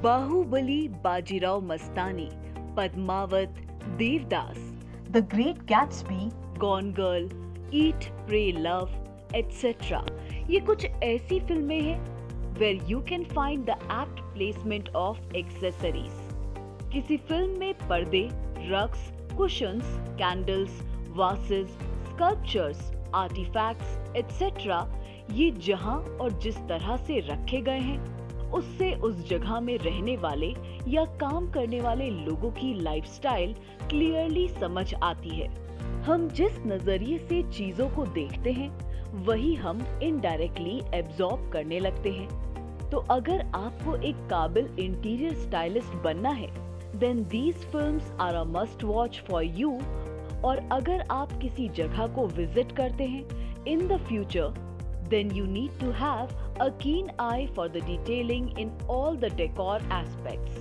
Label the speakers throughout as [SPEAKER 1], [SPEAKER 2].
[SPEAKER 1] Baahubali, Bajirao Mastani, Padmaavat, Devdas,
[SPEAKER 2] The Great Gatsby,
[SPEAKER 1] Gone Girl, Eat Pray Love etcetera. ये कुछ ऐसी फिल्में हैं where you can find the apt placement of accessories। किसी फिल्म में पर्दे, rugs, cushions, candles, vases, sculptures, artifacts etcetera ये जहां और जिस तरह से रखे गए हैं उससे उस जगह में रहने वाले या काम करने वाले लोगों की लाइफस्टाइल क्लियरली समझ आती है। हम जिस नजरिए से चीजों को देखते हैं वही हम इनडायरेक्टली एब्जॉर्ब करने लगते हैं। तो अगर आपको एक काबिल इंटीरियर स्टाइलिस्ट बनना है then these films are a must watch for you. और अगर आप किसी जगह को विजिट करते हैं in the future then you need to have a keen eye for the detailing in all the decor aspects.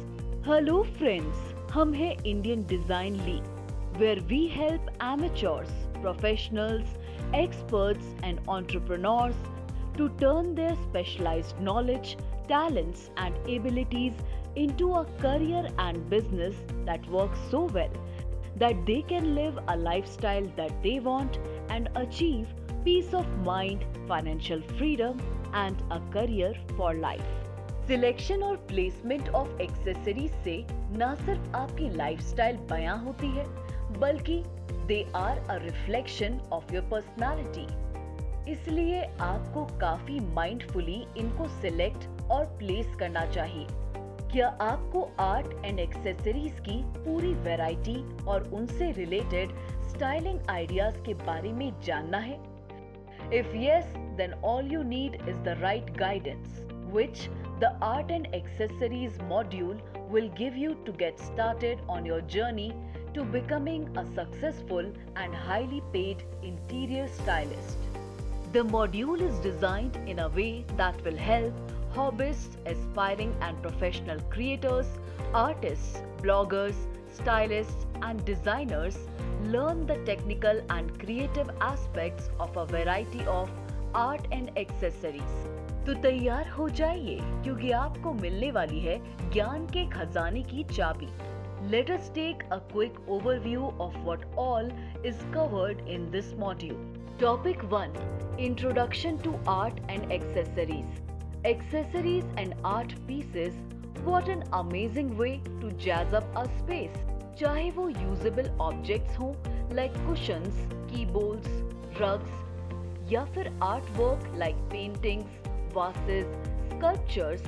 [SPEAKER 1] Hello friends, हम हैं Indian Design League where we help amateurs, professionals, experts and entrepreneurs to turn their specialized knowledge, talents and abilities into a career and business that works so well that they can live a lifestyle that they want and achieve peace of mind, financial freedom and a career for life. Selection और placement of accessories से न सिर्फ आपकी lifestyle बयां होती है बल्कि they are a reflection of your personality. इसलिए आपको काफी माइंडफुली इनको सिलेक्ट और प्लेस करना चाहिए। क्या आपको आर्ट एंड एक्सेसरीज की पूरी वैरायटी और उनसे रिलेटेड स्टाइलिंग आइडियाज के बारे में जानना है? If yes, then all you need is the right guidance, which the Art and Accessories module will give you to get started on your journey to becoming a successful and highly paid interior stylist. The module is designed in a way that will help hobbyists, aspiring and professional creators, artists, bloggers, stylists and designers learn the technical and creative aspects of a variety of art and accessories। तो तैयार हो जाइए क्योंकि आपको मिलने वाली है ज्ञान के खजाने की चाबी। Let us take a quick overview of what all is covered in this module. Topic 1: Introduction to Art and Accessories. Accessories and art pieces, what an amazing way to jazz up a space. चाहे वो usable objects हों like cushions, keyboards, rugs या फिर art work like paintings, vases, sculptures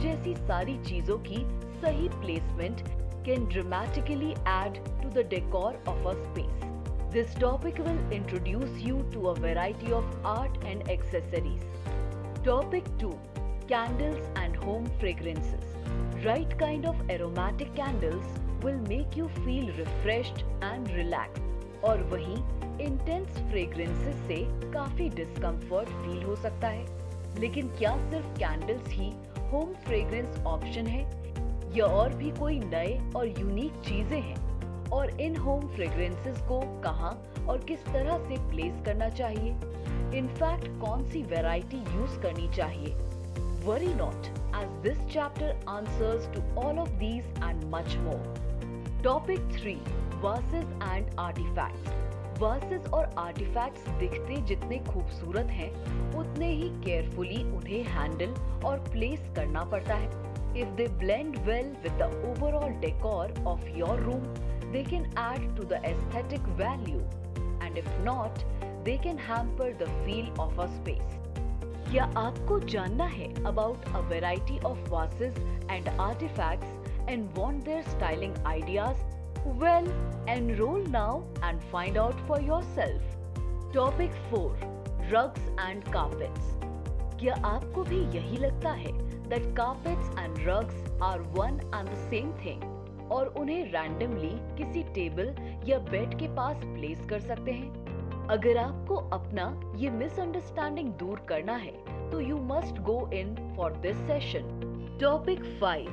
[SPEAKER 1] जैसी सारी चीजों की सही placement can dramatically add to the decor of a space. This topic will introduce you to a variety of art and accessories. Topic 2: Candles and home fragrances. Right kind of aromatic candles will make you feel refreshed and relaxed. और वहीं intense fragrances से काफी discomfort feel हो सकता है। लेकिन क्या सिर्फ candles ही home fragrance option है या और भी कोई नए और यूनिक चीजें हैं? और इन home fragrances को कहाँ और किस तरह से प्लेस करना चाहिए? इनफैक्ट कौन सी वैरायटी यूज करनी चाहिए? Worry not, as this chapter answers to all of these and much more. Topic 3: Vases and Artifacts. Vases और artifacts दिखते जितने खूबसूरत हैं, उतने ही केयरफुली उन्हें हैंडल और प्लेस करना पड़ता है। If they blend well with the overall decor of your room, they can add to the aesthetic value, and if not, they can hamper the feel of a space. क्या आपको जानना है about a variety of vases and artifacts and want their styling ideas? Well, enroll now and find out for yourself. Topic 4: Rugs and Carpets. क्या आपको भी यही लगता है that carpets and rugs are one and the same thing और उन्हें randomly किसी table या बेड के पास प्लेस कर सकते हैं? अगर आपको अपना ये मिसअंडरस्टैंडिंग दूर करना है तो you must go in for this session. Topic 5: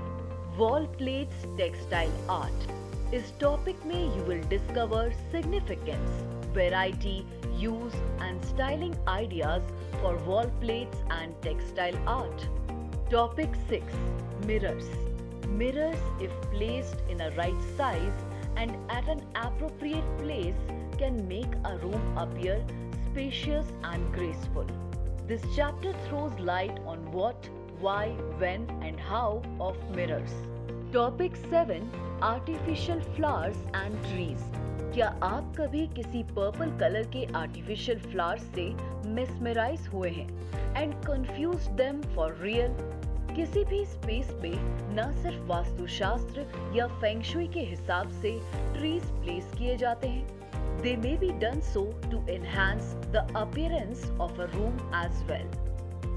[SPEAKER 1] wall plates textile art. इस टॉपिक में you will discover significance, variety, use and styling ideas for wall plates and textile art. Topic 6: mirrors. Mirrors, if placed in a right size and at an appropriate place, can make a room appear spacious and graceful. This chapter throws light on what, why, when, and how of mirrors. Topic 7: Artificial flowers and trees. क्या आप कभी किसी purple colour के artificial flowers से mesmerise हुए हैं and confused them for real? किसी भी स्पेस पे न सिर्फ वास्तुशास्त्र या फेंगशुई के हिसाब से ट्रीज प्लेस किए जाते हैं, they may be done so to enhance the appearance of a room as well.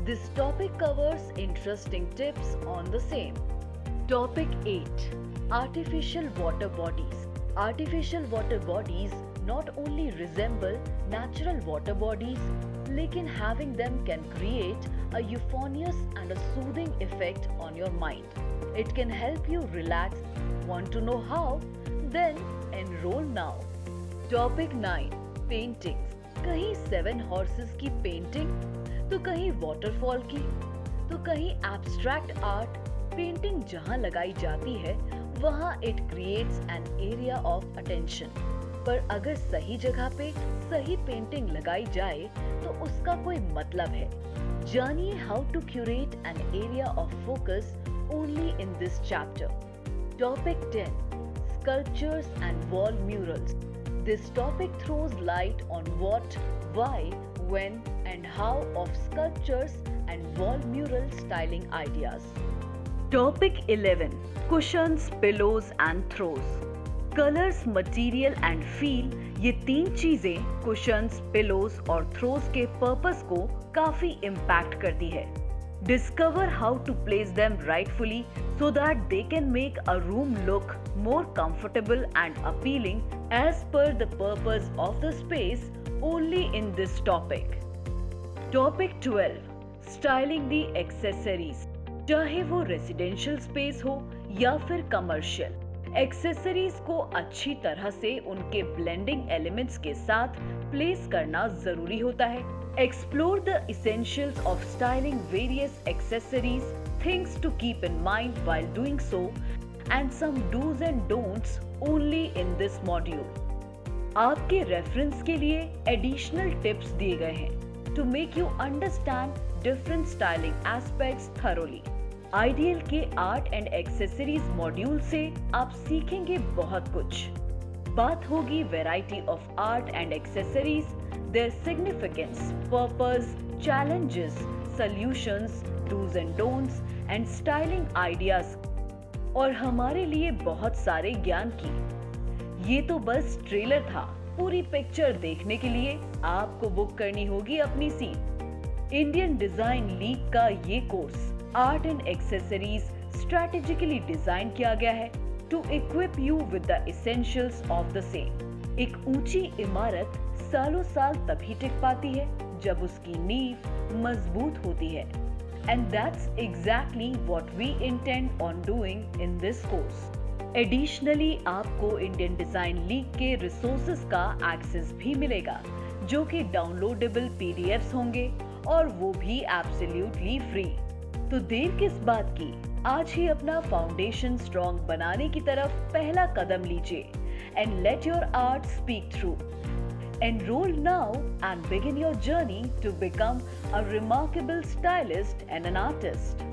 [SPEAKER 1] This topic covers interesting tips on the same. Topic 8: Artificial water bodies. Artificial water bodies not only resemble natural water bodies, लेकिन having them can create a euphonious and a soothing effect on your mind. It can help you relax. Want to know how? Then enroll now. Topic 9: Paintings. कहीं 7 horses की painting, तो कहीं waterfall की, तो कहीं abstract art. Painting जहां लगाई जाती है वहां it creates an area of attention, पर अगर सही जगह पे सही पेंटिंग लगाई जाए तो उसका कोई मतलब है. जानिए how to curate an area of focus only in this chapter. Topic 10: Sculptures and wall murals. This topic throws light on what, why, when, and how of sculptures and wall mural styling ideas. Topic 11: Cushions, pillows and throws. Colors, material and feel, ये 3 चीजें cushions, pillows और throws के purpose को काफी impact करती है. Discover how to place them rightfully so that they can make a room look more comfortable and appealing as per the purpose of the space only in this topic. Topic 12: Styling the accessories. चाहे वो residential space हो या फिर commercial, accessories को अच्छी तरह से उनके ब्लेंडिंग एलिमेंट्स के साथ प्लेस करना जरूरी होता है. Explore the essentials of styling various accessories, things to keep in mind while doing so, and some dos and don'ts only in this module. आपके रेफरेंस के लिए एडिशनल टिप्स दिए गए हैं to make you understand different styling aspects thoroughly. Ideal के art and accessories module से आप सीखेंगे बहुत कुछ. बात होगी variety of art and accessories, their significance, purpose, challenges, solutions, dos and don'ts and styling ideas, और हमारे लिए बहुत सारे ज्ञान की. ये तो बस ट्रेलर था. पूरी पिक्चर देखने के लिए आपको बुक करनी होगी अपनी सीट. इंडियन डिजाइन लीग का ये course art and accessories strategically design किया गया है to equip you with the essentials of the same. एक ऊंची इमारत सालों साल तभी टिक पाती है जब उसकी नींव मजबूत होती है. And that's exactly what we intend on doing in this course. Additionally आपको इंडियन डिजाइन लीग के रिसोर्सेज का एक्सेस भी मिलेगा, जो कि डाउनलोडेबल पीडीएफ्स होंगे और वो भी एब्सोल्युटली फ्री. तो देर किस बात की, आज ही अपना फाउंडेशन स्ट्रॉन्ग बनाने की तरफ पहला कदम लीजिए and let your art speak through. Enroll now and begin your journey to become a remarkable stylist and an artist.